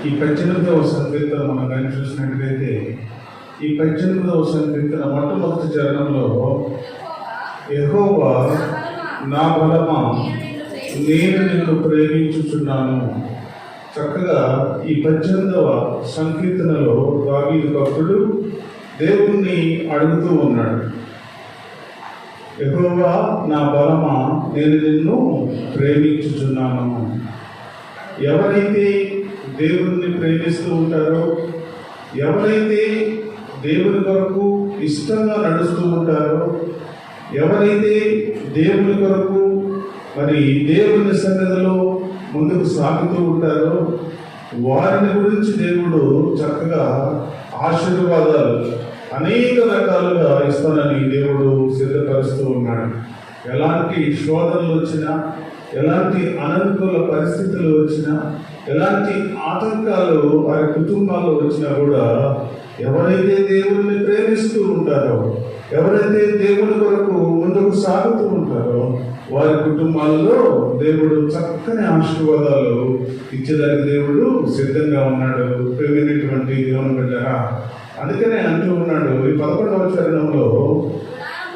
ఈ 18వ సంకీర్తన మనం కానీ చూసినట్లయితే ఈ 18వ సంకీర్తన మొట్టమొదటి చరణంలో యెహోవా నా బలమా నేను నిన్ను ప్రేమించుచున్నాను. చక్కగా ఈ 18వ సంకీర్తనలో దావీదు భక్తుడు దేవుణ్ణి అడుగుతూ ఉన్నాడు. యెహోవా నా బలమా నేను నిన్ను ప్రేమించుచున్నాను. ఎవరైతే దేవుణ్ణి ప్రేమిస్తూ ఉంటారో, ఎవరైతే దేవుని కొరకు ఇష్టంగా నడుస్తూ ఉంటారో, ఎవరైతే దేవుని కొరకు మరి దేవుని సన్నిధిలో ముందుకు సాగుతూ ఉంటారో వారిని గురించి దేవుడు చక్కగా ఆశీర్వాదాలు అనేక రకాలుగా ఇస్తానని దేవుడు సిద్ధపరుస్తూ ఉన్నాడు. ఎలాంటి శోధనలు వచ్చినా, ఎలాంటి అననుకూల పరిస్థితులు వచ్చినా, ఎలాంటి ఆటంకాలు వారి కుటుంబాల్లో వచ్చినా కూడా ఎవరైతే దేవుడిని ప్రేమిస్తూ ఉంటారో, ఎవరైతే దేవుని కొరకు ముందుకు సాగుతూ ఉంటారో వారి కుటుంబాల్లో దేవుడు చక్కని ఆశీర్వాదాలు ఇచ్చేదానికి దేవుడు సిద్ధంగా ఉన్నాడు. ప్రేమైనటువంటి దేవుని బిడ్డలారా, అందుకనే అంటూ ఉన్నాడు ఈ 11వ చరణంలో,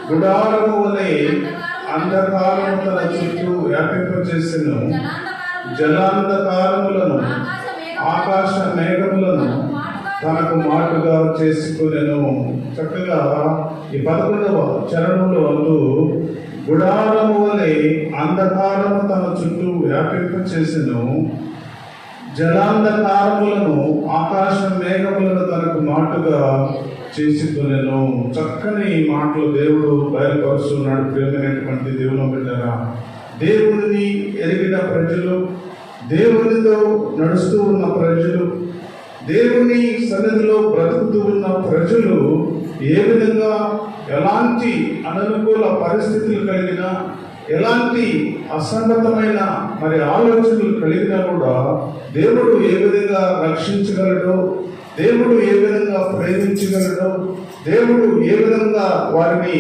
గుడారము వలె అంధకారము తన చుట్టూ వ్యాపింపచేసెను, జలాంధకారములను ఆకాశ మేఘములను తనకు మాటుగా చేసుకునేను. చక్కగా ఈ 11వ చరణంలో అంటూ, గుడారము వలె అంధకారము తన చుట్టూ వ్యాపింపచేసెను, జలాంధకారములను ఆకాశ మేఘములను తనకు మాటుగా చేసుకునేను. చక్కని మాటలు దేవుడు బయలుపరుస్తున్నాడు. ప్రేమైనటువంటి దేవుని బిడ్డలారా, దేవుడిని ఎరిగిన ప్రజలు, దేవునితో నడుస్తూ ఉన్న ప్రజలు, దేవుని సన్నిధిలో బ్రతుకుతూ ఉన్న ప్రజలు ఏ విధంగా ఎలాంటి అననుకూల పరిస్థితులు కలిగినా, ఎలాంటి అసంగతమైన మరి ఆలోచనలు కలిగినా కూడా దేవుడు ఏ విధంగా రక్షించగలడో, దేవుడు ఏ విధంగా ప్రేమించగలడో, దేవుడు ఏ విధంగా వారిని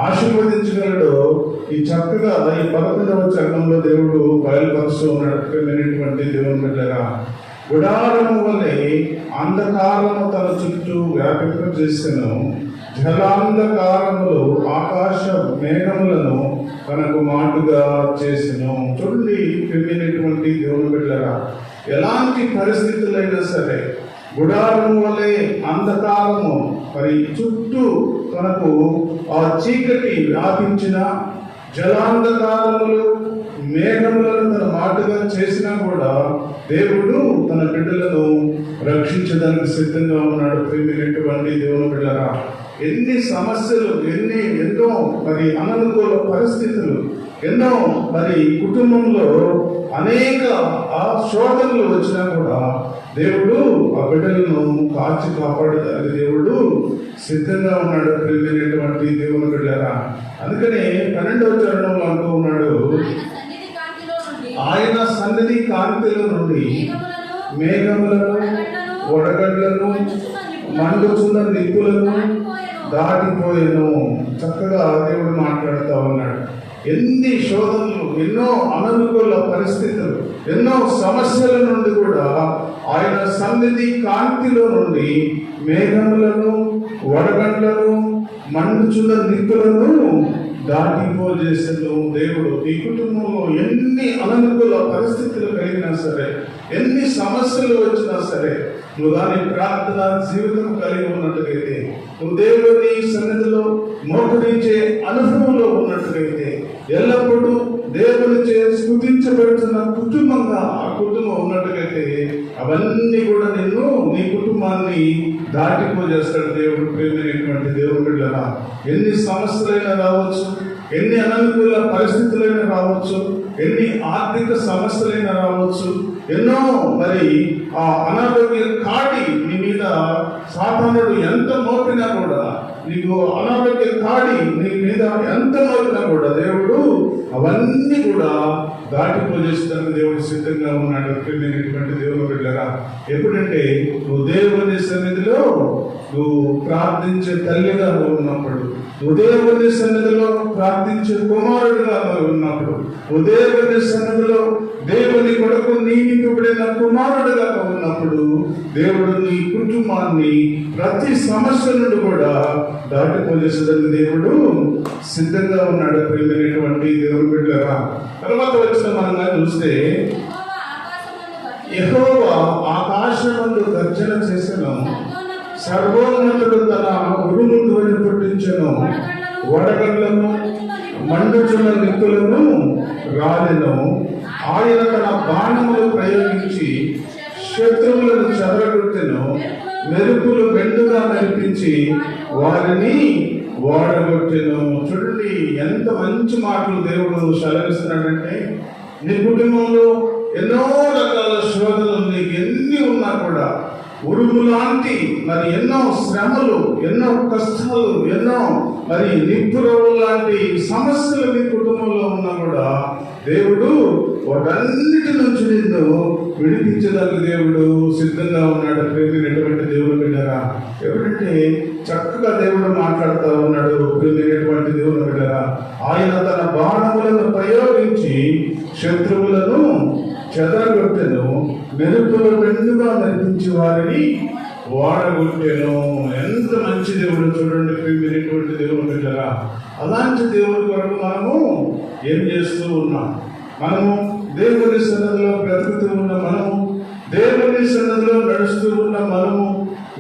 ఆశీర్వదించగలడో ఈ చక్కగా ఈ 11వ చరణంలో దేవుడు బయలుపరుస్తూ ఉన్నాడు. ప్రేమైనటువంటి దేవుని బిడ్డలారా, గుడారము వలె అంధకారము తన చుట్టూ వ్యాపింపజేసెను, జలాంధకారములు ఆకాశ మేఘములను తనకు మాటుగా చేసెను. చూడండి ప్రియమైనటువంటి దేవుని బిడ్డలారా, ఎలాంటి పరిస్థితులైనా సరే గుడారము వలె అంధకారము మరి చుట్టూ తనకు ఆ చీకటి వ్యాపించిన, జలాంధకారములు మేఘములను తన మాటగా చేసినా కూడా దేవుడు తన బిడ్డలను రక్షించడానికి సిద్ధంగా ఉన్నాడు. ప్రియమైనటువంటి దేవుని బిడ్డలారా, ఎన్ని సమస్యలు, ఎన్నో మరి అననుకూల పరిస్థితులు, ఎన్నో మరి కుటుంబంలో అనేక శోధనలు వచ్చినా కూడా దేవుడు ఆ బిడ్డలను కాచి కాపాడడానికి దేవుడు సిద్ధంగా ఉన్నాడు. ప్రియమైనటువంటి దేవుని బిడ్డలారా, అందుకనే 12వ చరణంలో అంటూ ఉన్నాడు, ఆయన సన్నిధి కాంతిలో నుండి మేఘములను వడగడ్లను మండుచున్న నిప్పులను దాటిపోయాను. చక్కగా దేవుడు మాట్లాడుతూ ఉన్నాడు. ఎన్ని శోధనలు, ఎన్నో అననుకూల పరిస్థితులు, ఎన్నో సమస్యల నుండి కూడా ఆయన సన్నిధి కాంతిలో నుండి మేఘములను వడగండ్లను మండుచున్న నిప్పులను దాటిపోజేసెను. దేవుడు ఈ కుటుంబంలో ఎన్ని అననుకూల పరిస్థితులు కలిగినా సరే, ఎన్ని సమస్యలు వచ్చినా సరే, నువ్వు దాని ప్రార్థన జీవితం కలిగి ఉన్నట్టుగైతే, నువ్వు దేవుని సన్నిధిలో మోకరించే అనుభవంలో ఉన్నట్టుగైతే, ఎల్లప్పుడూ దేవునిచే స్తుతించబడుతున్న కుటుంబంగా ఆ కుటుంబం ఉన్నట్టుగైతే అవన్నీ కూడా నిన్ను, నీ కుటుంబాన్ని దాటిపోజేస్తాడు దేవుడు. ప్రేమైనటువంటి దేవుని బిడ్డలారా, ఎన్ని సమస్యలైనా రావచ్చు, ఎన్ని అననుకూల పరిస్థితులైనా రావచ్చు, ఎన్ని ఆర్థిక సమస్యలైనా రావచ్చు, ఎన్నో మరి ఆ అనారోగ్య కాడి నీ మీద సాతానుడు ఎంత మోపినా కూడా, నీకు అనారోగ్య కాడి నీ మీద ఎంత మోపినా కూడా దేవుడు అవన్నీ కూడా దాటిపోజేస్తానికి దేవుడు సిద్ధంగా ఉన్నాడు. ప్రియమైనటువంటి దేవుని బిడ్డలారా, ఎప్పుడంటే నువ్వు దేవుని సన్నిధిలో నువ్వు ప్రార్థించే తల్లిగా ఉన్నప్పుడు, నువ్వు దేవుని సన్నిధిలో ప్రార్థించే కుమారుడిగా ఉన్నప్పుడు, నువ్వు దేవుని సన్నిధిలో దేవుని కొడుకు నియమింపబడిన కుమారుడుగా ఉన్నప్పుడు దేవుడు నీ కుటుంబాన్ని ప్రతి సమస్య నుండి కూడా దాటిపోయేసరికి దేవుడు సిద్ధంగా ఉన్నాడు. ప్రియమైనటువంటి దేవుని బిడ్డలారా, తర్వాత వచ్చిన మనం చూస్తే యెహోవా ఆకాశమందు గర్జన చేసెను, సర్వోన్నతుడు తన ఉరుము ధ్వని పుట్టించెను, వడగళ్లను మండుచున్న నిప్పులను రాలెను. ఆయన తన బాణములు ప్రయోగించి శత్రువులను చెదరగొట్టెను, మెరుపులు మెండుగా మెరిపించి వారిని ఓడగొట్టెను. చూడండి ఎంత మంచి మాటలు దేవుడు సెలవిస్తున్నాడంటే, నీ కుటుంబంలో ఎన్నో రకాల శోధనలు నీకు ఎన్ని ఉన్నా కూడా, ఉరుము లాంటి మరి ఎన్నో శ్రమలు, ఎన్నో కష్టాలు, ఎన్నో మరి నిప్పురవులు లాంటి సమస్యలు నీ కుటుంబంలో ఉన్నా కూడా దేవుడు వాటన్నిటి నుంచి నిన్ను విడిపించడానికి దేవుడు సిద్ధంగా ఉన్నాడు. ప్రేమైనటువంటి దేవుడు బిడ్డరా, ఎప్పుడంటే చక్కగా దేవుడు మాట్లాడుతూ ఉన్నాడు. ప్రేమైనటువంటి దేవుడు బిడ్డరా, ఆయన తన బాణములను ప్రయోగించి శత్రువులను చెదరగొట్టెను, మెరుపులు మెండుగా మెరిపించి వారిని ఓడగొట్టెను. ఎంత మంచి దేవుడు చూడండి. ప్రేమైనటువంటి దేవుడు బిడ్డరా, అలాంటి దేవుడి కొరకు మనము ఏం చేస్తూ ఉన్నాం? మనము దేవుని సన్నిధిలో బ్రతుకుతూ ఉన్న మనము, దేవుని సన్నిధిలో నడుస్తూ ఉన్న మనము,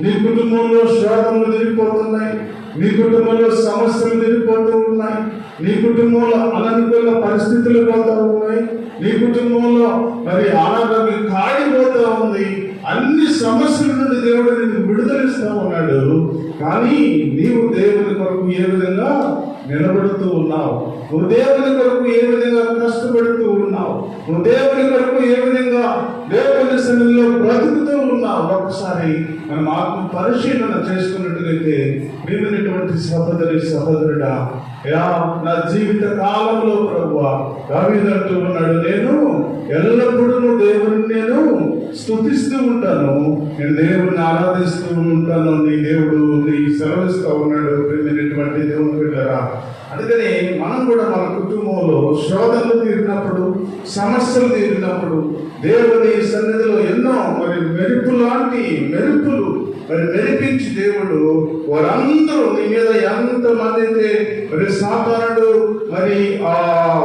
నీ కుటుంబంలో శోధనలు తిరిగిపోతున్నాయి, నీ కుటుంబంలో సమస్యలు తిరిగిపోతూ ఉన్నాయి, నీ కుటుంబంలో అననుకూల పరిస్థితులు పోతూ ఉన్నాయి, నీ కుటుంబంలో మరి అనారోగ్యం కాడిపోతూ ఉంది. అన్ని సమస్యల నుండి దేవుడు నీకు విడుదలిస్తూ ఉన్నాడు. కానీ నీవు దేవుని కొరకు ఏ విధంగా నిలబడుతూ ఉన్నావు? నువ్వు దేవుని కొరకు ఏ విధంగా కష్టపడుతూ ఉన్నావు? నువ్వు దేవుని కొరకు ఏ విధంగా దేవుని సన్నిధిలో బ్రతుకుతూ ఉన్నావు? ఒక్కసారి మనం ఆత్మ పరిశీలన చేసుకున్నట్లయితే, ప్రియమైనటువంటి సహోదరి సహోదరుడా, నా జీవిత కాలంలో ప్రభువా, దావీదు అంటూ ఉన్నాడు, నేను ఎల్లప్పుడూ దేవుని నేను స్తుతిస్తూ ఉంటాను, నేను దేవుడిని ఆరాధిస్తూ ఉంటాను. నీ దేవుడు నీ సెలవిస్తూ ఉన్నాడు. ప్రియమైనటువంటి దేవుని బిడ్డలారా, అందుకని మనం కూడా మన కుటుంబంలో శోధనలు తీరినప్పుడు, సమస్యలు తీరినప్పుడు దేవుని సన్నిధిలో ఎన్నో మరి మెరుపు లాంటి మెరుపులు మరి మెరిపించి దేవుడు వారందరూ నీ మీద ఎంతమంది అయితే మరి సాతానుడు మరి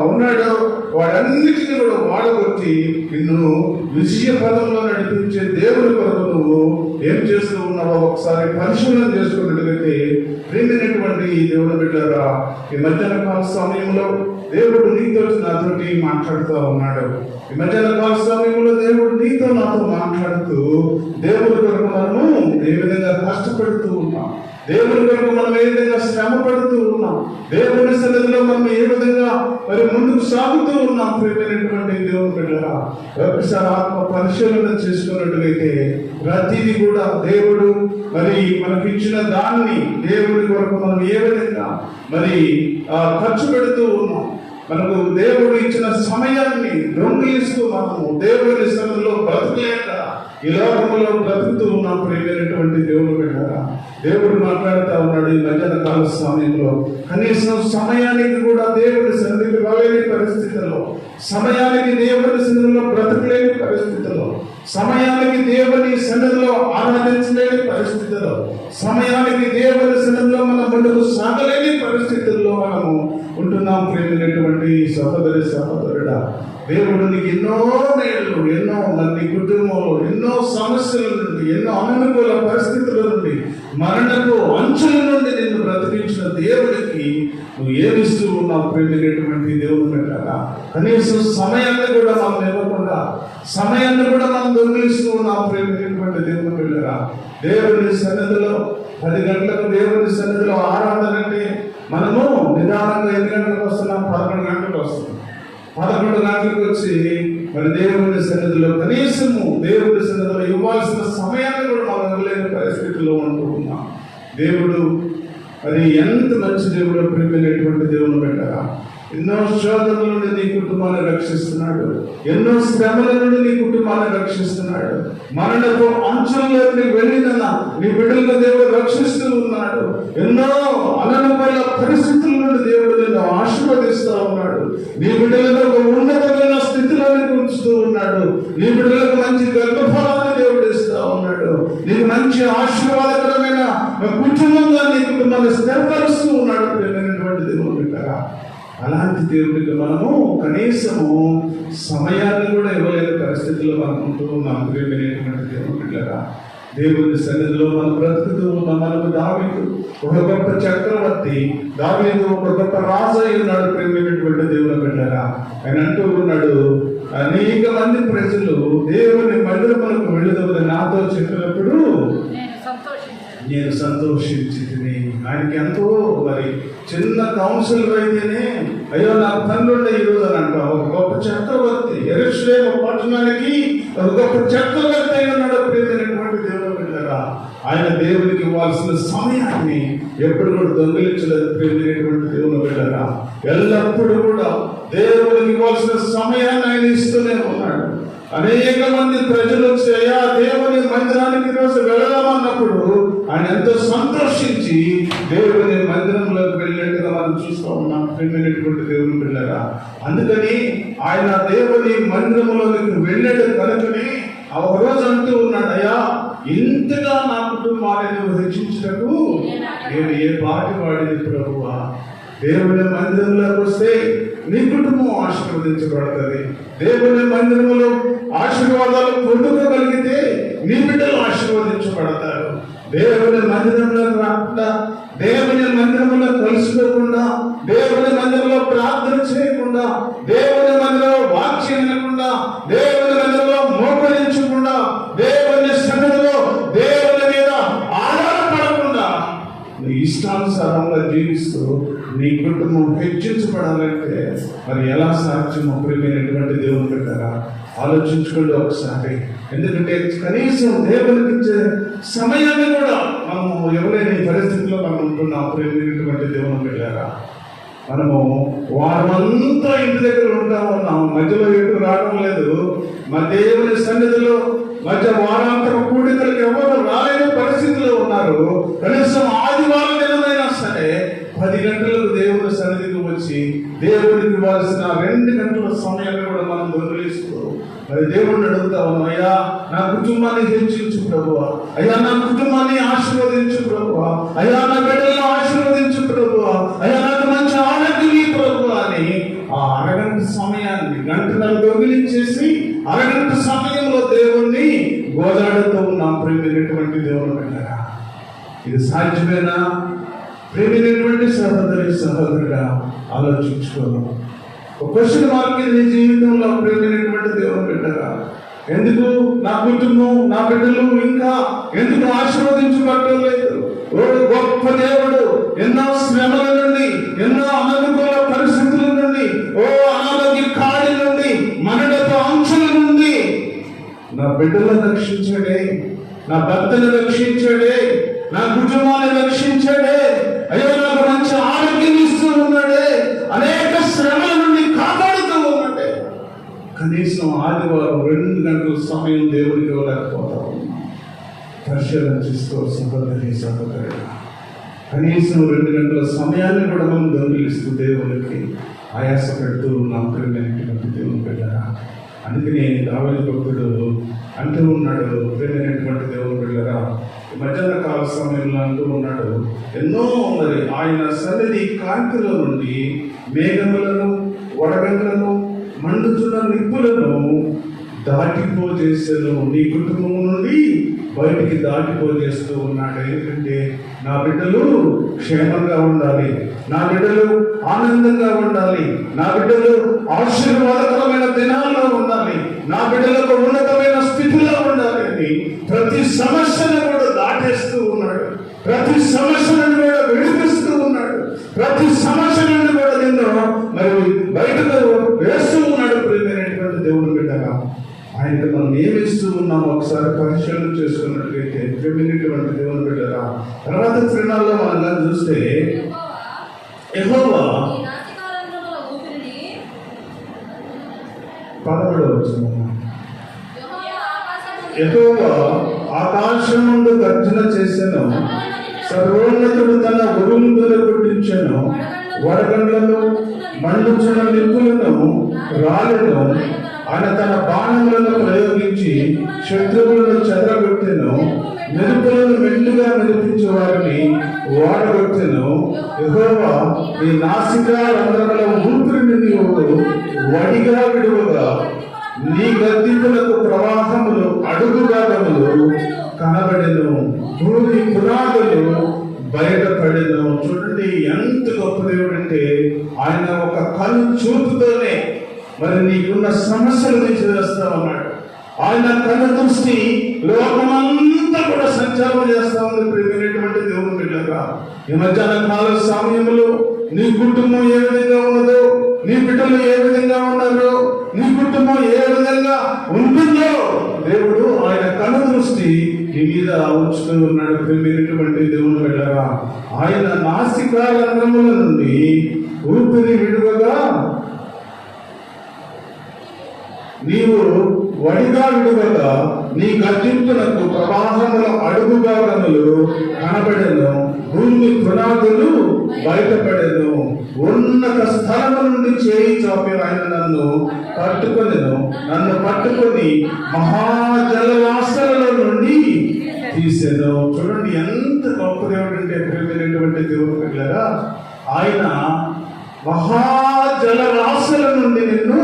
ఉన్నాడో వాడన్నిటినీ కూడా వాడగొట్టి నిన్ను విజయ పదంలో నడిపించే దేవుని కొరకు నువ్వు ఏం చేస్తూ ఉన్నావో ఒకసారి పరిశీలన చేసుకున్నట్లయితే, ప్రేమైనటువంటి దేవుని బిడ్డలారా, ఈ మధ్యాహ్న కాల సమయంలో దేవుడు నీతో నాతోటి మాట్లాడుతూ ఉన్నాడు. ఈ మధ్యాహ్న కాల సమయంలో దేవుడు నీతో నాతో మాట్లాడుతూ, దేవుడి కొరకు మనము ఏ విధంగా కష్టపడుతూ ఉన్నాం, దేవుని కొరకు మనం ఏ విధంగా శ్రమ పడుతూ ఉన్నాం, దేవుని సన్నిధిలో మనం ఏ విధంగా మరి ముందుకు సాగుతూ ఉన్నాం. ప్రియమైనటువంటి దేవుని బిడ్డలారా, ఒకసారి ఆత్మ పరిశీలన చేసుకున్నట్లయితే ప్రతిదీ కూడా దేవుడు మరి మనకి ఇచ్చిన దాన్ని దేవుడి కొరకు మనం ఏ విధంగా మరి ఖర్చు పెడుతూ ఉన్నాం. మనకు దేవుడు ఇచ్చిన సమయాన్ని దొంగిలిస్తూ మనము దేవుని సన్నిధిలో బ్రతకలేక ఈ లోకంలో బ్రతుకుతూ ఉన్నాం. ప్రియమైనటువంటి దేవుడు బిడ్డలారా, దేవుడు మాట్లాడుతూ ఉన్నాడు. ఈ మధ్యాహ్న కాల సమయంలో కనీసం సమయానికి కూడా దేవుడి సన్నిధికి రాలేని పరిస్థితుల్లో, సమయానికి దేవుని సన్నిధిలో బ్రతకలేని పరిస్థితుల్లో, సమయానికి దేవుని సన్నిధిలో ఆరాధించలేని పరిస్థితుల్లో, సమయానికి దేవుని సన్నిధిలో మనం ముందుకు సాగలేని పరిస్థితుల్లో మనము ఉంటున్నాం. ప్రేమైనటువంటి సహోదరి సహోదరుడా, దేవుడు నీకు ఎన్నో మేళ్ళు, ఎన్నో నీ కుటుంబంలో ఎన్నో సమస్యల నుండి, ఎన్నో అననుకూల పరిస్థితుల నుండి, మరణపు అంచుల నుండి నిన్ను బ్రతికించిన దేవుడికి నువ్వు ఏమిస్తూ ఉన్నావు? ప్రేమైనటువంటి దేవుడు పెట్టారా, కనీసం సమయాన్ని కూడా మనం ఇవ్వకుండా, సమయాన్ని కూడా మనం దొంగిలిస్తూ ఉన్నాం. ప్రేమైనటువంటి దేవుడు పెట్టారా, దేవుని సన్నిధిలో 10 గంటలకు దేవుని సన్నిధిలో ఆరాధన అంటే మనము నిదానంగా ఎన్ని గంటలకు వస్తున్నాం? 11 గంటలకు వస్తున్నాం. 11 గంటలకు వచ్చి మరి దేవుని సన్నిధిలో కనీసము దేవుని సన్నిధిలో ఇవ్వాల్సిన సమయాన్ని కూడా మనం ఇవ్వలేని పరిస్థితుల్లో ఉంటూ ఉన్నాం. దేవుడు మరి ఎంత మంచి దేవుడు, ప్రేమైనటువంటి దేవుని పెట్టారా, ఎన్నో శోధనల నుండి నీ కుటుంబాన్ని రక్షిస్తున్నాడు, ఎన్నో శ్రమల నుండి నీ కుటుంబాన్ని రక్షిస్తున్నాడు, మరణపు అంచుల్లోకి వెళ్ళిన నీ బిడ్డలను దేవుడు రక్షిస్తూ ఉన్నాడు, ఎన్నో అననుకూల పరిస్థితుల నుండి దేవుడు నిన్ను ఆశీర్వదిస్తూ ఉన్నాడు, నీ బిడ్డలను ఒక ఉన్నతమైన స్థితిలోకి ఉంచుతూ ఉన్నాడు, నీ బిడ్డలకు మంచి గర్భఫలాన్ని దేవుడు ఇస్తూ ఉన్నాడు. మంచి ఆశీర్వాదకరమైన కుటుంబంగా నీ కుటుంబాన్ని స్థిరపరుస్తూ ఉన్నాడు ప్రియమైనటువంటి దేవుని బిడ్డలారా. అలాంటి దేవుడికి మనము కనీసము సమయాన్ని కూడా ఇవ్వలేని పరిస్థితుల్లో మనం ఉంటూ ఉన్నాం ప్రియమైనటువంటి దేవుని బిడ్డలారా. దేవుని సన్నిధిలో మనం బ్రతుకుతూ ఉన్నాం. మనకు దావీదు ఒక గొప్ప చక్రవర్తి, దావీదు ఒక గొప్ప రాజు అయి ఉన్నాడు ప్రియమైనటువంటి దేవుని బిడ్డలారా. ఆయన అంటూ ఉన్నాడు, అనేక మంది ప్రజలు దేవుని మందిరములకు వెళ్ళుదామని నాతో చెప్పినప్పుడు నేను సంతోషించి. ఆయనకి ఎంతో మరి చిన్న కౌన్సిలర్ అయితేనే అయ్యో నాకు తండ్రి ఈ రోజు అని అంట. ఒక గొప్ప చక్రవర్తి, యెరూషలేము పట్టణానికి ఒక గొప్ప చక్రవర్తి అయి ఉన్నాడు ప్రియమైనటువంటి దేవుని బిడ్డలారా. ఆయన దేవునికి ఇవ్వాల్సిన సమయాన్ని ఎప్పుడు కూడా దొంగిలించలేదు ప్రియమైనటువంటి దేవుని బిడ్డలారా. ఎల్లప్పుడూ కూడా దేవునికి ఇవ్వాల్సిన సమయాన్ని ఆయన ఇస్తూనే ఉన్నాడు. అనేక మంది ప్రజలు వచ్చి అయ్యా దేవుని మందిరానికి ఈరోజు వెళదామన్నప్పుడు ఆయన ఎంతో సంతోషించి దేవుని మందిరంలోకి వెళ్ళినట్టుగా మనం చూస్తూ ఉన్నాం ప్రియమైనటువంటి దేవుని బిడ్డలారా. అందుకని ఆయన దేవుని మందిరంలోకి వెళ్ళాడు కనుకనే ఒక రోజు అంటూ ఉన్నాడు, అయ్యా ఇంతగా నా కుటుంబాన్ని నువ్వు హెచ్చించటకు నేను ఏ పాటి వాడిని ప్రభువా. దేవుని మందిరంలోకి వస్తే నీ కుటుంబం ఆశీర్వదించబడుతుంది. దేవుని మందిరంలో ఆశీర్వాదాలు పొందుకోగలిగితే నీ బిడ్డలు ఆశీర్వదించబడతారు. దేవుని మందిరంలోకి రాకుండా, దేవుని మందిరంలో కలుసుకోకుండా, దేవుని మందిరంలో ప్రార్థన చేయకుండా, దేవుని మందిరంలో వాక్యం వినకుండా, దేవుని మందిరంలో మోకరించకుండా, దేవుని సన్నిధిలో దేవుని మీద ఆధారపడకుండా నీ ఇష్టానుసారంగా జీవిస్తూ నీ కుటుంబం హెచ్చించబడాలంటే మరి ఎలా సాధ్యమో ప్రియమైనటువంటి దేవుని బిడ్డలారా ఆలోచించుకోండి ఒకసారి. ఎందుకంటే కనీసం దేవునికి ఇచ్చే సమయాన్ని కూడా మనము ఎవరైనా పరిస్థితిలో మనం ఉంటున్నాం ప్రియమైనటువంటి దేవుని బిడ్డలారా. మనము వారమంతా ఇంటి దగ్గర ఉంటా ఉన్నాం, మధ్యలో ఎటు రావడం లేదు. మా దేవుని సన్నిధిలో మధ్య వారాంతర కూడికలకు ఎవరు రాలేని పరిస్థితిలో ఉన్నారు. కనీసం ఆదివారం దినమైనా సరే 10 గంటలకు దేవుని సన్నిధికి వచ్చి దేవుడికి ఇవ్వాల్సిన 2 గంటల సమయాన్ని కూడా మనం దొరికిస్తూ మరి దేవుడిని అడుగుతా ఉన్నాం, అయ్యా నా కుటుంబాన్ని హెచ్చించు ప్రభువా, అయ్యా నా కుటుంబాన్ని ఆశీర్వదించు ప్రభువా, అయ్యా నా బిడ్డలను ఆశీర్వదించు ప్రభువా, అయ్యా నాకు మంచి ఆరోగ్యం ప్రభువా అని ఆ అరగంట సమయాన్ని గంటలను దొంగిలించేసి అరగంట సమయంలో దేవుణ్ణి గోదాడుతూ ఉన్నాం ప్రేమైనటువంటి దేవుని బిడ్డలారా. ఇది సాధ్యమేనా ప్రేమైనటువంటి సహోదరుగా ఆలోచించుకోవాలి. ఒక క్వశ్చన్ మార్క్ నీ జీవితంలో ప్రేమైనటువంటి దేవుని బిడ్డలారా. ఎందుకు నా కుటుంబం నా బిడ్డలు ఇంకా ఎందుకు ఆశీర్వదించబట్టలేదు? గొప్ప దేవుడు ఎన్నో శ్రమల నుండి, ఎన్నో అననుకూల పరిస్థితుల నుండి, అనారోగ్య కాడి నుండి, మనడపు అంశాల నుండి నా బిడ్డలను రక్షించాడే, నా భర్తను రక్షించాడే, నా కుటుంబాన్ని రక్షించాడే, అయ్యో నాకు మంచి ఆరోగ్యం ఇస్తూ ఉన్నాడే, అనేక శ్రమల నుండి కాపాడుతూ ఉన్నాడే. కనీసం ఆదివారం 2 గంటల సమయం దేవుడికి ఇవ్వలేకపోతా ఉన్నాం. పరిశీలన చేసుకో సహోదరుడు. కనీసం 2 గంటల సమయాన్ని కూడా మనం దొంగిలిస్తూ దేవునికి ఆయాస పెడుతూ ఉన్నాం ప్రియమైనటువంటి దేవుని బిడ్డలారా. అందుకని దావీదు భక్తుడు అంటూ ఉన్నాడు, ప్రియమైనటువంటి దేవుని బిడ్డలారా, మధ్యాహ్న కాల సమయంలో అంటూ ఉన్నాడు, ఎన్నో మరి ఆయన సన్నిధి కాంతిలో నుండి మేఘములను, వడగండ్లను, మండుతున్న నిప్పులను దాటిపోజేసాను. నీ కుటుంబం నుండి బయటికి దాటిపోజేస్తూ ఉన్నాడు. ఎందుకంటే నా బిడ్డలు క్షేమంగా ఉండాలి, నా బిడ్డలు ఆనందంగా ఉండాలి, నా బిడ్డలు ఆశీర్వాదకరమైన దినాల్లో ఉండాలి, నా బిడ్డలకు ఉన్నతమైన స్థితిలో ఉండాలి అని ప్రతి సమస్యను కూడా దాటేస్తూ ఉన్నాడు. ప్రతి సమస్యలను కూడా విడిపిస్తూ ఉన్నాడు. ప్రతి సమస్య నుండి కూడా నిన్ను మరి బయటకు వేస్తూ ఉన్నాడు. ప్రియమైనటువంటి దేవుని బిడ్డగా ఆయనకు మనం ఏమిస్తూ ఉన్నామో ఒకసారి పరిశీలన చేసుకున్నట్లయితే ప్రియమైనటువంటి దేవుని బిడ్డగా తర్వాత త్రినాల్లో మనం చూస్తే యెహోవా 11వ వచనం, యెహోవా ఆకాశం నుండి గర్జన చేసెను, సర్వోన్నతుడు తన ఉరుములను పుట్టించెను, వడగండ్లను, మండుచున్న నిప్పులను, రాళ్ళను ఆయన తన బాణములను ప్రయోగించి శత్రువులను చెదరగొట్టెను, మెరుపులను మెండుగా మెరిపించే వారిని ఓడగొట్టెను. యెహోవా నీ నాసికా రంధ్రముల ఊపిరిని నీవు వడిగా విడువగా నీ గద్దింపులకు ప్రవాహములు అడుగుభాగములు కనబడెను. భూమి పునాదులు బయటపడెను. చూడండి ఎంత గొప్ప దేవుడు అంటే, ఆయన ఒక కను చూపుతోనే మరి నీకున్న సమస్యలు తీసివేస్తా ఉన్నాడు. ఆయన కన్ను దృష్టి లోకమంతా కూడా సంచారం చేస్తా ఉంది. ప్రియమైనటువంటి దేవుని బిడ్డలారా, ఈ మధ్యాహ్న కాల సమయంలో నీ కుటుంబం ఏ విధంగా ఉన్నదో, నీ బిడ్డలు ఏ విధంగా ఉన్నారో, నీ కుటుంబం ఏ విధంగా ఉంటుందో దేవుడు ఆయన కన్ను దృష్టి నీ మీద ఉంచుతూ ఉన్నాడు. ప్రియమైనటువంటి దేవుని బిడ్డలారా, ఆయన నాసికా రంధ్రముల నుండి ఊపిరి విడువగా నీవు వడిగా విడువగా నీ గద్దింపునకు ప్రవాహముల అడుగు భాగములు కనబడెను. భూమి పునాదులు బయటపడెను. ఉన్నత స్థలము నుండి చేయి చాపి ఆయన నన్ను పట్టుకొని మహాజలవాసనల నుండి తీసెను. చూడండి ఎంత గొప్ప దేవుడు అంటే, ప్రియమైనటువంటి దేవుడు పిల్లరా, ఆయన మహాజలరాశుల నుండి నిన్ను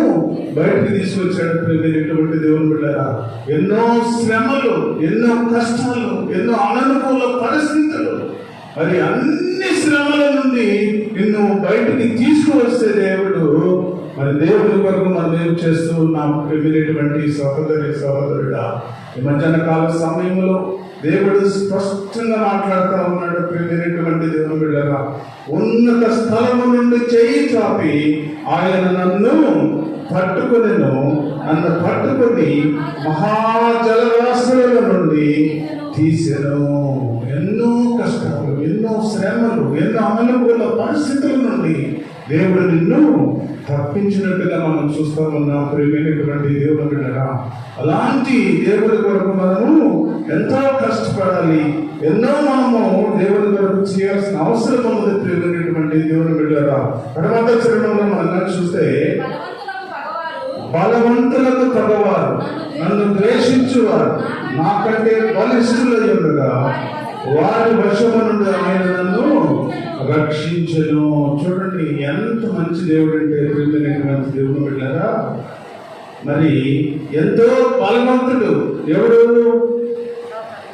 బయటికి తీసుకొచ్చాడు. ప్రియమైనటువంటి దేవుని బిడ్డలారా, ఎన్నో శ్రమలు, ఎన్నో కష్టాలు, ఎన్నో అననుకూల పరిస్థితులు, మరి అన్ని శ్రమల నుండి నిన్ను బయటికి తీసుకువస్తే దేవుడు, మరి దేవుని కొరకు మనం ఏం చేస్తూ ఉన్నాం. ప్రియమైనటువంటి సహోదరుడా, ఈ మధ్యాహ్న కాల సమయంలో దేవుడు స్పష్టంగా మాట్లాడుతూ ఉన్నాడు. ప్రియమైనటువంటి దేవుని బిడ్డలారా, ఉన్నత స్థలము నుండి చేయి చాపి ఆయన నన్ను పట్టుకొని మహాజలరాశుల నుండి తీసెను. ఎన్నో కష్టాలు, ఎన్నో శ్రమలు, ఎన్నో అనుకూల పరిస్థితుల నుండి దేవుడు నిన్ను తప్పించినట్టుగా మనం చూస్తూ ఉన్నాం. ప్రియమైనటువంటి దేవుని బిడ్డలారా, అలాంటి దేవుడి కొరకు మనము ఎంతో కష్టపడాలి. ఎన్నో మనము దేవుడి కొరకు చేయాల్సిన అవసరం ఉన్నది. ప్రియమైనటువంటి దేవుని బిడ్డలారా, తర్వాత చరణంలో మనం చూస్తే, బలవంతులకు పగవారు నన్ను ద్వేషించువారు నాకంటే బలిష్ఠులై ఉండగా వారి వశము నుండి ఆయన నన్ను రక్షించెను. చూడండి ఎంత మంచి దేవుడు అంటే, ప్రియమైనటువంటి దేవుని బిడ్డలారా, మరి ఎంతో బలవంతుడు ఎవడు?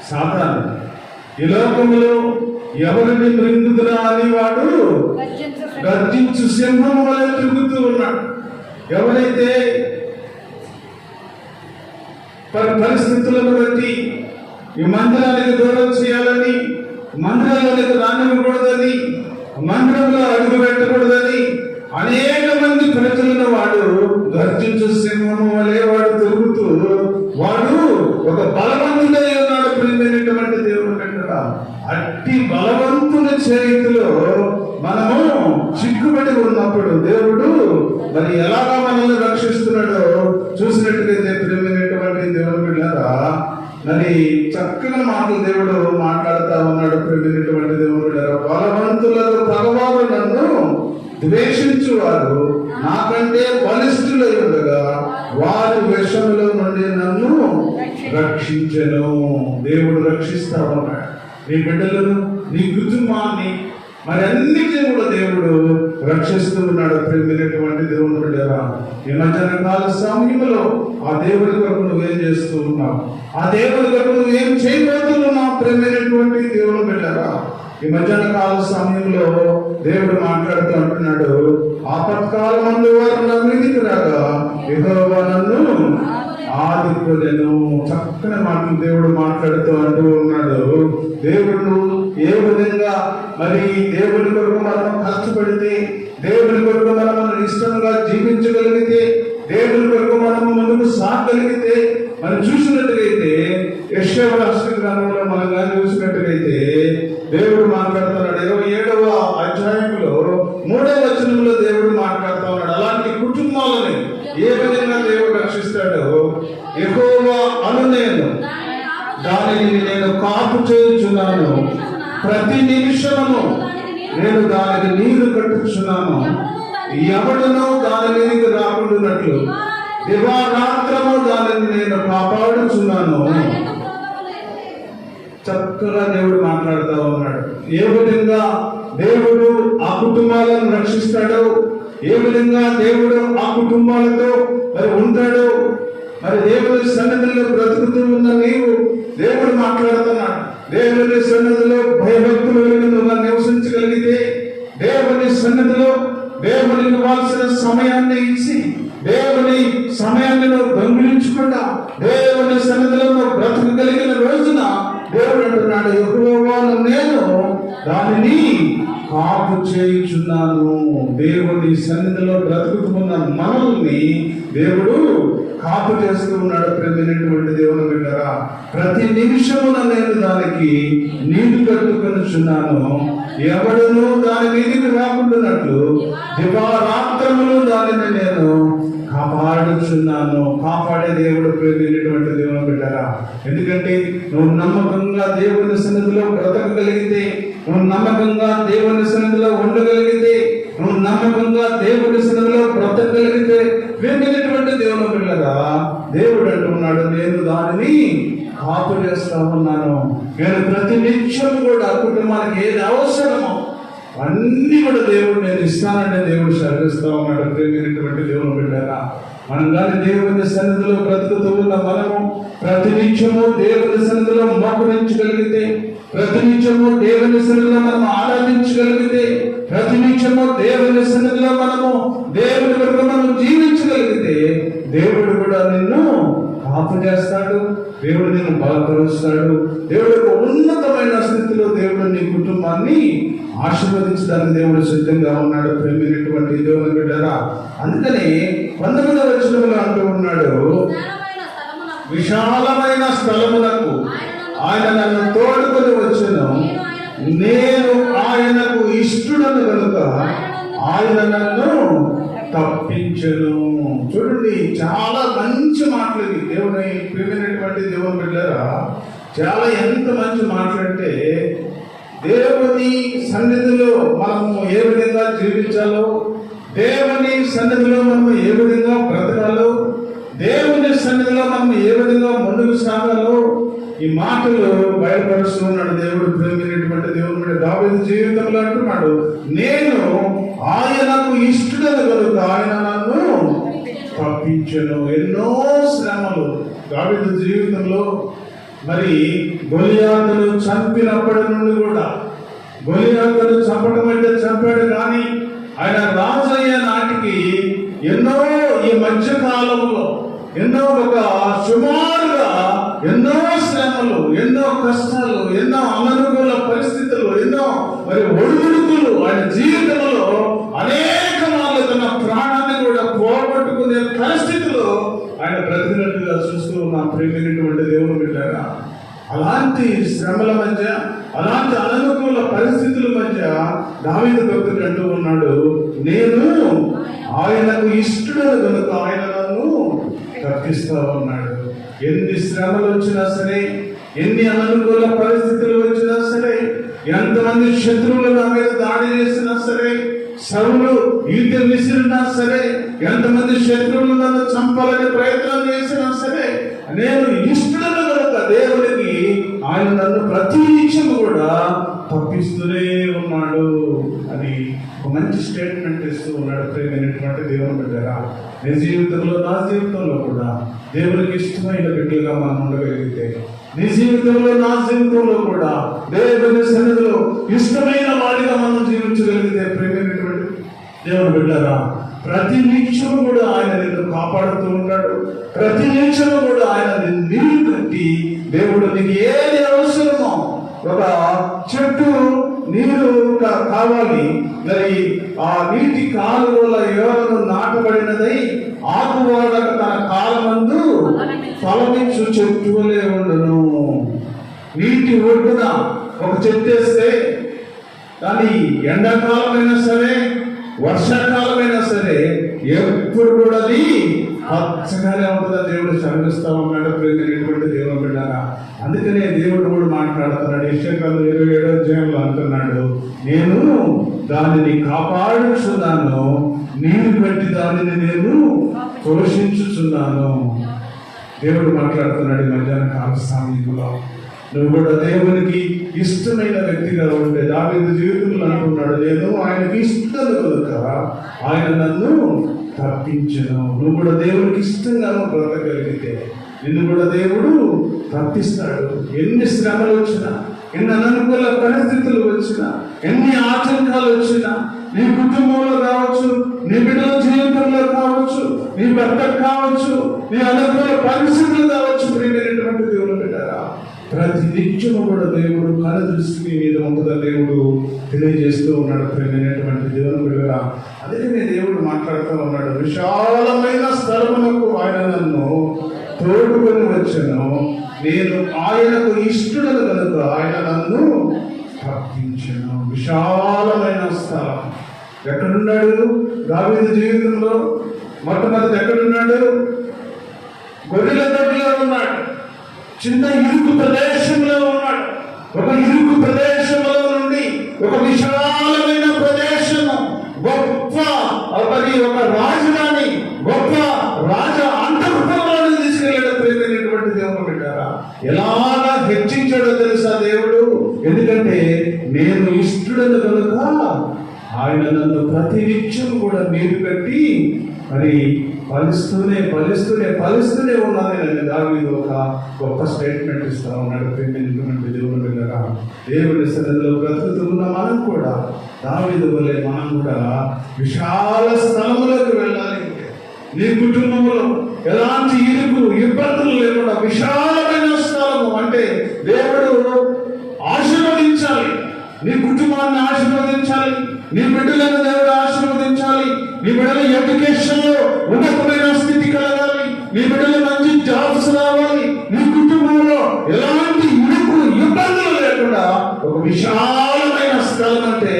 సాతాను. ఈ లోకంలో ఎవరిని మృంగుదురా అని వాడు గర్జించు సింహం వలె తిరుగుతూ ఉన్నాడు. ఎవరైతే పరిస్థితులను బట్టి ఈ మందిరానికి దూరం చేయాలని, మందిరాలకు రానివ్వకూడదని, మందిరంలో అడుగు పెట్టకూడదని అనేక మంది ప్రజలను వాడు గర్జించు సింహము వలె వాడు తిరుగుతూ వాడు ఒక బలవంతుడై ఉన్నాడు. ప్రియమైనటువంటి దేవుని బిడ్డలారా, అట్టి బలవంతుని చేతిలో మనము చిక్కుబడి ఉన్నప్పుడు దేవుడు మరి ఎలాగా మనల్ని రక్షిస్తున్నాడో చూసినట్టుగైతే, ప్రియమైనటువంటి దేవుని బిడ్డలారా, మరి చక్కగా మాటలు దేవుడు మాట్లాడుతూ ఉన్నాడు. ప్రియమైనటువంటి దేవుని బిడ్డలారా, బలవంతులకు పగవారు నన్ను ద్వేషించువారు నాకంటే బలిష్ఠులై ఉండగా వారి విషయంలో నుండి నన్ను రక్షించెను. దేవుడు రక్షిస్తా ఉన్నాడు నీ బిడ్డలను, నీ కుటుంబాన్ని, మరి అన్నిటినీ కూడా దేవుడు రక్షిస్తూ ఉన్నాడు. ప్రియమైనటువంటి దేవుని బిడ్డలారా, ఈ మధ్యాహ్న కాల సమయంలో ఆ దేవుడి కొరకు నువ్వేం చేస్తూ ఉన్నావు? ఆ దేవుడి కొరకు నువ్వేం చేయబోతున్నావు? ప్రియమైనటువంటి దేవుని బిడ్డలారా, ఈ మధ్యాహ్న కాల సమయంలో దేవుడు మాట్లాడుతూ అంటున్నాడు, ఆపత్కాలమందు వారు నా మీదికి రాగా యెహోవా నన్ను ఆదుకొనెను. చక్కని మాటలు దేవుడు మాట్లాడుతూ అంటూ ఉన్నాడు. దేవుడు ఏ విధంగా మరి దేవుడి కొరకు మనం కష్టపడితే, దేవుడి కొరకు మనం ఇష్టంగా జీవించగలిగితే, దేవుడి కొరకు మనము ముందుకు సాగలిగితే, మనం చూసినట్టుగైతే యెషయా గ్రంథంలో మనం కానీ చూసినట్టుగైతే దేవుడు మాట్లాడుతున్నాడు. 27వ అధ్యాయంలో 3వ వచనంలో దేవుడు మాట్లాడుతూ ఉన్నాడు. అలాంటి కుటుంబాలని ఏ విధంగా దేవుడు రక్షిస్తాడో, యెహోవా అను దానిని నేను కాపు చేయుచున్నాను, ప్రతి నిమిషమును నేను దానికి నీరు కట్టుచున్నాను, ఎవడునూ దాని మీదకి రాకుండానట్లు దివారాత్రము దానిని నేను కాపాడుచున్నాను. చక్కగా దేవుడు మాట్లాడుతూ ఉన్నాడు. ఏ విధంగా దేవుడు ఆ కుటుంబాలను రక్షిస్తాడో, ఏ విధంగా దేవుడు ఆ కుటుంబాలతో మరి ఉంటాడు. మరి దేవుని సన్నిధిలో బ్రతుకుతూ ఉన్న నీవు దేవుడు మాట్లాడుతున్నాడు. దేవుని సన్నిధిలో భయభక్తులు నువ్వు నివసించగలిగితే, దేవుని సన్నిధిలో దేవునికి ఇవ్వాల్సిన సమయాన్ని ఇచ్చి, దేవుని సమయాన్ని నువ్వు దొంగిలించకుండా దేవుని సన్నిధిలో నువ్వు బ్రతకగలిగిన రోజున దేవుడు అంటున్నాడు, యెహోవా నేను దానిని కాపు చేయుచున్నాను. దేవుని సన్నిధిలో బ్రతుకుతున్న మనల్ని దేవుడు కాపు చేస్తూ ఉన్నాడు. ప్రేమైనటువంటి దేవుని బిడ్డరా, ప్రతి నిమిషమున నేను దానికి నీళ్లు కట్టుకొనుచున్నాను, ఎవడును దాని మీదికి రాకుండానట్లు దివారాత్రములు దానిని నేను కాపాడుచున్నాను. కాపాడే దేవుడు ప్రేమైనటువంటి దేవుని బిడ్డరా. ఎందుకంటే నువ్వు నమ్మకంగా దేవుని సన్నిధిలో బ్రతకగలిగితే, నువ్వు నమ్మకంగా దేవుని సన్నిధిలో ఉండగలిగితే, నువ్వు నమ్మకంగా దేవుని సన్నిధిలో బ్రతకగలిగితే ప్రేమైనటువంటి దేవుని బిడ్డరా, దేవుడు అంటున్నాడు, నేను దానిని కాపు చేస్తా ఉన్నాను. నేను ప్రతి నిత్యం కూడా కుటుంబానికి ఏది అవసరమో అన్ని కూడా దేవుడు నేను ఇస్తానంటే దేవుడు సెలవిస్తా ఉన్నాడు. ప్రేమైనటువంటి దేవుని బిడ్డరా, మనం కానీ దేవుని సన్నిధిలో బ్రతుకుతూ ఉన్న మనము ప్రతి నిత్యము దేవుని సన్నిధిలో మోకరించగలిగితే, ప్రతి నిత్యము దేవుని సన్నిధిలో మనం ఆరాధించగలిగితే, ప్రతి నిత్యము దేవుని సన్నిధిలో మనము దేవుని వరకు మనం జీవించగలిగితే, దేవుడు కూడా నిన్ను కాపు చేస్తాడు. దేవుడు నిన్ను బలపరుస్తాడు. దేవుడు యొక్క ఉన్నతమైన స్థితిలో దేవుడు నీ కుటుంబాన్ని ఆశీర్వదించడానికి దేవుడు సిద్ధంగా ఉన్నాడు. ప్రేమైనటువంటి దేవుని బిడ్డరా, అందుకని 19వ వచనంలో అంటూ ఉన్నాడు, విశాలమైన స్థలమునకు ఆయన నన్ను తోడుకొని వచ్చెను, నేను ఆయనకు ఇష్టడను కనుక ఆయన నన్ను తప్పించెను. చూడండి, చాలా మంచి మాటలు ఇవి. దేవుని ప్రియమైనటువంటి దేవుని బిడ్డరా, చాలా ఎంత మంచి మాటలంటే, దేవుని సన్నిధిలో మనము ఏ విధంగా జీవించాలో, దేవుని సన్నిధిలో మనము ఏ విధంగా బ్రతకాలో, దేవుని సన్నిధిలో మనం ఏ విధంగా ముందుకు సాగాలో ఈ మాటలు బయలుపరుస్తూ ఉన్నాడు దేవుడు. ప్రేమైనటువంటి దేవుని బిడ్డ దావీదు జీవితంలో అంటున్నాడు, నేను ఆయనకు ఇష్టడను కనుక ఆయన నన్ను తప్పించెను. ఎన్నో శ్రమలు దావీదు జీవితంలో. మరి గొలియాతును చంపినప్పటి నుండి కూడా, గొలియాతును చంపడం అంటే చంపాడు, కానీ ఆయన రాజయ్య నాటికి ఎన్నో ఈ మధ్య కాలంలో ఎన్నో ఒక సుమారుగా ఎన్నో శ్రమలు, ఎన్నో కష్టాలు, ఎన్నో అననుకూల పరిస్థితులు, ఎన్నో మరి ఒడిదుడుకులు ఆయన జీవితంలో అనేక మార్లు తన ప్రాణాన్ని కూడా పోగొట్టుకునే పరిస్థితులు ఆయన బ్రతికినట్టుగా చూస్తూ ఉన్న ప్రేమైనటువంటి దేవుని బిడ్డగా, అలాంటి శ్రమల మధ్య, అలాంటి అననుకూల పరిస్థితుల మధ్య దావీదు భక్తుడు అంటూ ఉన్నాడు, నేను ఆయనకు ఇష్టడను కనుక ఆయన నన్ను తప్పిస్తా ఉన్నాడు. ఎన్ని శ్రమలు వచ్చినా సరే, ఎన్ని అననుకూల పరిస్థితులు వచ్చినా సరే, ఎంతమంది శత్రువులు నా మీద దాడి చేసినా సరే, సౌలు ఈట విసిరినా సరే, ఎంతమంది శత్రువులు నన్ను చంపాలని ప్రయత్నం చేసినా సరే, నేను ఇష్టడను కనుక దేవుడికి ఆయన నన్ను ప్రతి నిమిషం కూడా తప్పిస్తూనే ఉన్నాడు అని ఒక మంచి స్టేట్మెంట్ ఇస్తూ ఉన్నాడు. ప్రేమైనటువంటి దేవుని బిడ్డరా, నీ జీవితంలో, నా జీవితంలో కూడా దేవునికి ఇష్టమైన బిడ్డలుగా మనం ఉండగలిగితే, నీ జీవితంలో, నా జీవితంలో కూడా దేవుని సన్నిధిలో ఇష్టమైన వాడిగా మనం జీవించగలిగితే, ప్రేమైనటువంటి దేవుని బిడ్డరా, ప్రతి నిమిషం కూడా ఆయన నిన్ను కాపాడుతూ ఉంటాడు. ప్రతి నిమిషం కూడా ఆయన నీరు కట్టి దేవుడు నీకు ఏది అవసరమో, ఒక చెట్టు నీరు కావాలి, మరి ఆ నీటి కాలువల యోరను నాటబడినదై ఆకువాడక తన కాలమందు ఫలమిచ్చు చెట్టు వలె ఉండను. నీటి ఒడ్డున ఒక చెట్టు వేస్తే దాని ఎండాకాలమైనా సరే, వర్షాకాలమైనా సరే, ఎప్పుడు కూడా అది పచ్చగానే ఉంటుందని దేవుడు చదివిస్తా ఉన్నాడు. ప్రేమైనటువంటి దేవుని బిడ్డగా, అందుకనే దేవుడు కూడా మాట్లాడుతున్నాడు. యెషయాకాండం 27వ అధ్యాయంలో అంటున్నాడు, నేను దానిని కాపాడుచున్నాను, నీరు పెట్టి దానిని నేను పోషించుచున్నాను. దేవుడు మాట్లాడుతున్నాడు ఈ మధ్యాహ్న కాల సమయంలో. నువ్వు కూడా దేవునికి ఇష్టమైన వ్యక్తిగా ఉంటే దావీదు జీవితంలో అంటున్నాడు, నేను ఆయనకి ఇష్టం కనుక ఆయన నన్ను తప్పించను. నువ్వు కూడా దేవునికి ఇష్టంగా బ్రతకగలిగితే నిన్ను కూడా దేవుడు తప్పిస్తాడు. ఎన్ని శ్రమలు వచ్చినా, ఎన్ని అననుకూల పరిస్థితులు వచ్చినా, ఎన్ని ఆటంకాలు వచ్చినా, నీ కుటుంబంలో కావచ్చు, నీ బిడ్డల జీవితంలో కావచ్చు, నీ భర్త కావచ్చు, నీ అనుకూల పరిస్థితులు కావచ్చు, ప్రియమైనటువంటి దేవుడు పెట్టారా, ప్రతి నిత్యము కూడా దేవుడు కళ దృష్టి మీద ఉంటుందని దేవుడు తెలియజేస్తూ ఉన్నాడు. ప్రియమైనటువంటి దేవుని బిడ్డరా, అందుకనే దేవుడు మాట్లాడుతూ ఉన్నాడు, విశాలమైన స్థలమునకు ఆయన నన్ను తోడుకొని వచ్చాను, నేను ఆయనకు ఇష్టడను కనుక ఆయన నన్ను తప్పించను. విశాలమైన స్థలం ఎక్కడున్నాడు దావీదు జీవితంలో? మొట్టమొదటి ఎక్కడున్నాడు? గొర్రెల దొడ్డిలో ఉన్నాడు. చిన్న ఇరుకు ప్రదేశంలో ఉన్నాడు. ఒక ఇరుకు ప్రదేశంలో నుండి ఒక విశాలమైన ప్రదేశము, గొప్ప ఒక రాజధాని, గొప్ప రాజ అంతఃపురంలోకి తీసుకెళ్ళాడు. ప్రేమైనటువంటి దేవుడు పెట్టారా, ఎలాగా హెచ్చించాడో తెలుసా దేవుడు? ఎందుకంటే నేను ఇష్టడను కనుక ఆయన నన్ను ప్రతి నిత్యం కూడా నీరు కట్టి మరి ఫలిస్తూనే ఉన్నది. దావీదు ఒక గొప్ప స్టేట్మెంట్ ఇస్తా ఉన్నాడు. ప్రేమైనటువంటి దేవుని బిడ్డలారా, దేవుని సన్నిధిలో బ్రతుకుతున్న మనం కూడా దావీదు వలె మనం కూడా విశాల స్థలములోకి వెళ్ళాలి. నీ కుటుంబంలో ఎలాంటి ఇబ్బందులు లేకుండా విశాలమైన స్థలము అంటే దేవుడు ఆశీర్వదించాలి. నీ కుటుంబాన్ని ఆశీర్వదించాలి, నీ బిడ్డలను దేవుడు ఆశీర్వదించాలి, నీ బిడ్డల ఎడ్యుకేషన్ లో ఉన్నతమైన స్థితి కలగాలి, నీ బిడ్డలు మంచి జాబ్స్ రావాలి, నీ కుటుంబంలో ఎలాంటి ఇబ్బందులు లేకుండా ఒక విశాలమైన స్థలం అంటే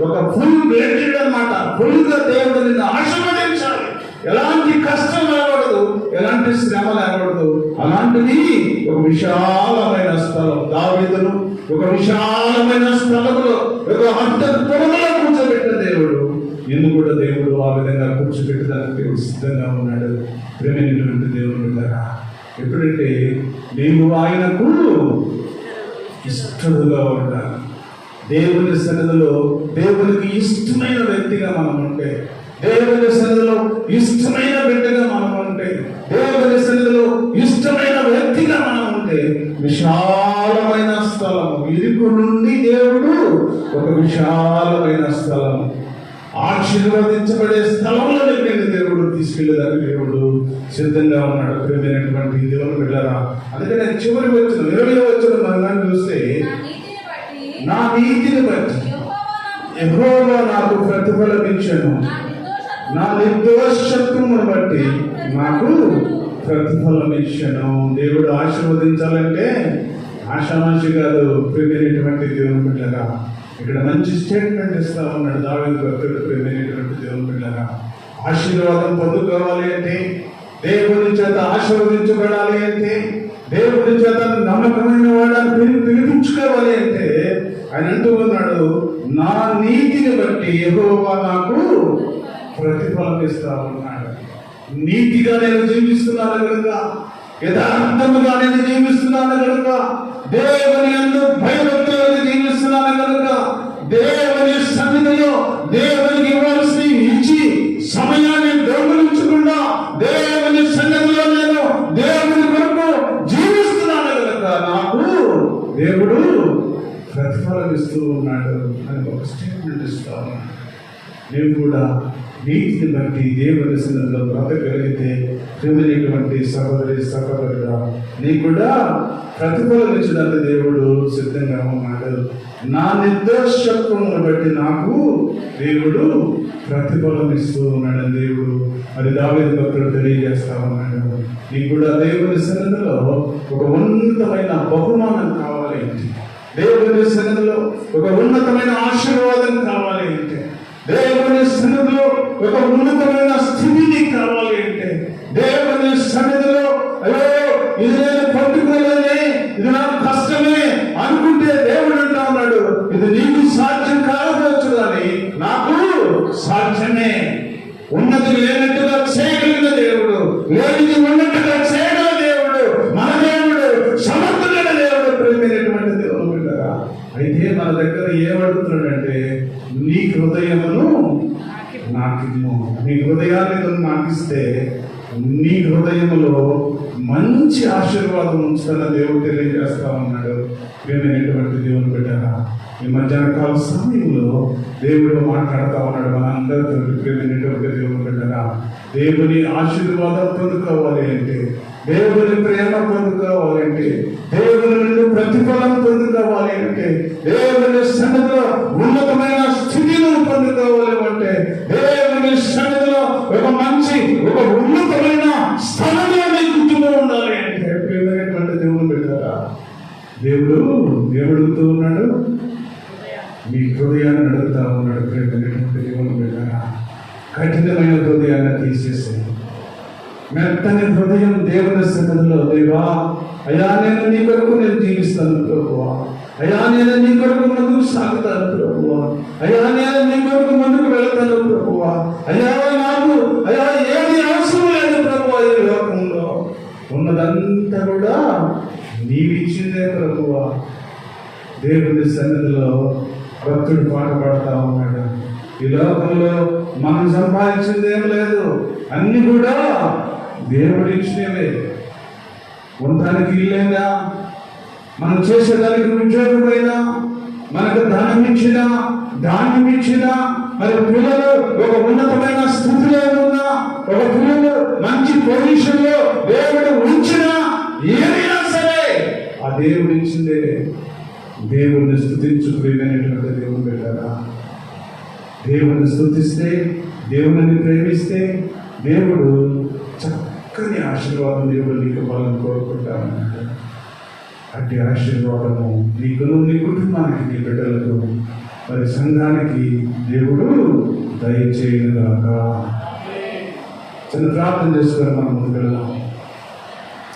ఒక ఫుల్ బ్లెండెడ్ అన్నమాట. ఫుల్ గా దేవుడు నిన్ను ఆశీర్వదించాలి. ఎలాంటి కష్టం రాకూడదు, ఎలాంటి శ్రమ రాకూడదు. అలాంటిది ఒక విశాలమైన స్థలం. దావీదును ఒక విశాలమైన స్థలంలో ఒక అంతఃపురంలో కూర్చోబెట్టిన దేవుడు నిన్ను కూడా దేవుడు ఆ విధంగా కూర్చోబెట్టడానికి దేవుడు సిద్ధంగా ఉన్నాడు. ప్రేమైనటువంటి దేవుడు బిడ్డలారా, ఎప్పుడంటే నీవు ఆయనకు ఇష్టడుగా ఉండాలి. దేవుని సన్నిధిలో దేవునికి ఇష్టమైన వ్యక్తిగా మనం ఉంటే, దేవుని సన్నిధిలో ఇష్టమైన బిడ్డగా మనం ఉంటే, దేవుని సన్నిధిలో ఇష్టమైన వ్యక్తిగా మనం ఉంటే, విశాలమైన స్థలము, ఇరుకు నుండి దేవుడు ఒక విశాలమైన స్థలము, ఆశీర్వదించబడే స్థలంలో నేను దేవుడు తీసుకెళ్ళేదానికి దేవుడు సిద్ధంగా ఉన్నాడు. ప్రియమైనటువంటి దేవుని బిడ్డలారా, అందుకని చివరి వచ్చిన 20వ వచనం మనం చూస్తే, నా నీతిని బట్టి యెహోవా నాకు ప్రతిఫలమిచ్చెను, నా నిర్దోషత్వమును బట్టి నాకు ప్రతిఫలం ఇచ్చాను. దేవుడు ఆశీర్వదించాలంటే ఆషామాషి కాదు. ప్రియమైనటువంటి దేవుని బిడ్డలారా, ఇక్కడ మంచి స్టేట్మెంట్ ఇస్తా ఉన్నాడు దావీదు భక్తుడు. ప్రియమైనటువంటి దేవుని బిడ్డలారా, ఆశీర్వాదం పొందుకోవాలి అంటే, దేవుని చేత ఆశీర్వదించబడాలి అంటే, దేవుని చేత నమ్మకమైన వాడాన్ని పిలిపించుకోవాలి అంటే ఆయన అంటూ ఉన్నాడు, నా నీతిని బట్టి యెహోవా నాకు ప్రతిఫలం ఇస్తా ఉన్నాడు. నీతిగా నేను జీవిస్తున్నాను కనుక, యథార్థముగా నేను జీవిస్తున్నాను కనుక, దేవుని యందు భయభక్తులను జీవిస్తున్నాను కనుక, దేవుని సన్నిధిలో దేవునికి ఇవ్వాల్సి ఇచ్చి సమయాన్ని దొంగిలించకుండా దేవుని సన్నిధిలో నేను దేవుని కొరకు జీవిస్తున్నాను కనుక నాకు దేవుడు ప్రతిఫలం ఇస్తూ ఉన్నాడు అని ఒక స్టేట్మెంట్ ఇస్తా ఉన్నాడు. నేను కూడా నీతిని బట్టి దేవుని సన్నిధిలో బ్రతకగలిగితే ప్రియమైనటువంటి సహోదరుడా, నీకు కూడా ప్రతిఫలం ఇచ్చడానికి దేవుడు సిద్ధంగా ఉన్నాడు. నా నిర్దోషత్వమును బట్టి నాకు దేవుడు ప్రతిఫలం ఇస్తూ ఉన్నాడు దేవుడు. మరి దావీదు భక్తుడు తెలియజేస్తా ఉన్నాడు, నీకు కూడా దేవుని సన్నిధిలో ఒక ఉన్నతమైన బహుమానం కావాలి అంటే, దేవుని సన్నిధిలో ఒక ఉన్నతమైన ఆశీర్వాదం కావాలి అంటే, దేవుని సన్నిధిలో ఒక ఉన్నతమైన స్థితిని కావాలి అంటే, దేవుని సన్నిధిలో అయ్యో ఇది నేను పట్టుకోలేనే, ఇది నాకు కష్టమే అనుకుంటే దేవుడు అంటా ఉన్నాడు, ఇది నీకు సాధ్యం కాకపోవచ్చు కానీ నాకు సాధ్యమే. ఉన్నది లేనట్టుగా చేయగలిగిన దేవుడు, లేనిది ఉన్నట్టుగా చేయగల దేవుడు మన దేవుడు, సమర్థుడైన దేవుడు. ప్రేమ అయితే మన దగ్గర ఏమడుగుతున్నాడంటే నీ హృదయమును నాకిమ్ము. నీ హృదయాన్ని నాకిస్తే నీ హృదయములో మంచి ఆశీర్వాదం ఉంచుతున్న దేవుడు తెలియజేస్తా ఉన్నాడు. ప్రియమైనటువంటి దేవుని బిడ్డరా, ఈ మధ్యాహ్న కాల సమయంలో దేవుడు మాట్లాడుతూ ఉన్నాడు మన అందరితో. ప్రియమైనటువంటి దేవుని బిడ్డరా, దేవుని ఆశీర్వాదం పొందుకోవాలి అంటే, దేవుని ప్రేమ పొందుకోవాలంటే, దేవుని నుండి ప్రతిఫలం పొందుకోవాలి అంటే, దేవుని సన్నిధిలో ఉన్నతమైన స్థితిని పొందుకోవాలి అంటే, దేవుని సన్నిధిలో ఒక ఉన్నతమైన స్థలంలో మీ కుటుంబం ఉండాలి అంటే, ప్రియమైనటువంటి దేవుని బిడ్డరా, దేవుడు ఏమడుగుతూ ఉన్నాడు? మీ హృదయాన్ని అడుగుతా ఉన్నాడు. ప్రియమైనటువంటి దేవుని బిడ్డరా, కఠినమైన హృదయాన్ని తీసేసి మెత్తని హృదయం దేవుని సన్నిధిలో, దేవా అయ్యా నేను నీ కొరకు నేను జీవిస్తాను ప్రభువా, అయ్యా నేను నీ కొరకు ముందుకు సాగుతాను ప్రభువా, అయ్యా నేను నీ కొరకు ముందుకు వెళతాను ప్రభువా, అయ్యా నాకు అయ్యా ఏది అవసరం లేదు ప్రభువా, ఈ లోకంలో ఉన్నదంతా కూడా నీవిచ్చిందే ప్రభువా. దేవుని సన్నిధిలో భక్తుడు పాట పాడుతూ ఉన్నాడు. ఈ లోకంలో మనం సంపాదించింది ఏం లేదు, అన్ని కూడా దేవుడు ఇచ్చినవే. ఉండటానికి ఇల్లేనా, మనం చేసేదానికి ఉద్యోగమైనా, మనకు ధనం ఇచ్చినా, ధాన్యం ఇచ్చినా, మరి పిల్లలు ఒక ఉన్నతమైన స్థితిలో ఉన్నా, ఒక పిల్లలు మంచి పొజిషన్ లో దేవుడు ఉంచినా, ఏమైనా సరే ఆ దేవుడు ఇచ్చిందే. దేవుడిని స్తుతించుకునేటువంటి దేవుడు పెట్టారా? దేవుడిని స్తుతిస్తే, దేవుడిని ప్రేమిస్తే దేవుడు చక్కని ఆశీర్వాదం దేవుడు నీకు ఇవ్వాలని కోరుకుంటామన్నాడు. అట్టి ఆశీర్వాదము నీకును, నీ కుటుంబానికి, నీ బిడ్డలకు, మరి సంఘానికి దేవుడు దయచేయుగాక. చిన్న ప్రార్థన చేసుకొని మనం ముందుకు వెళ్దాం.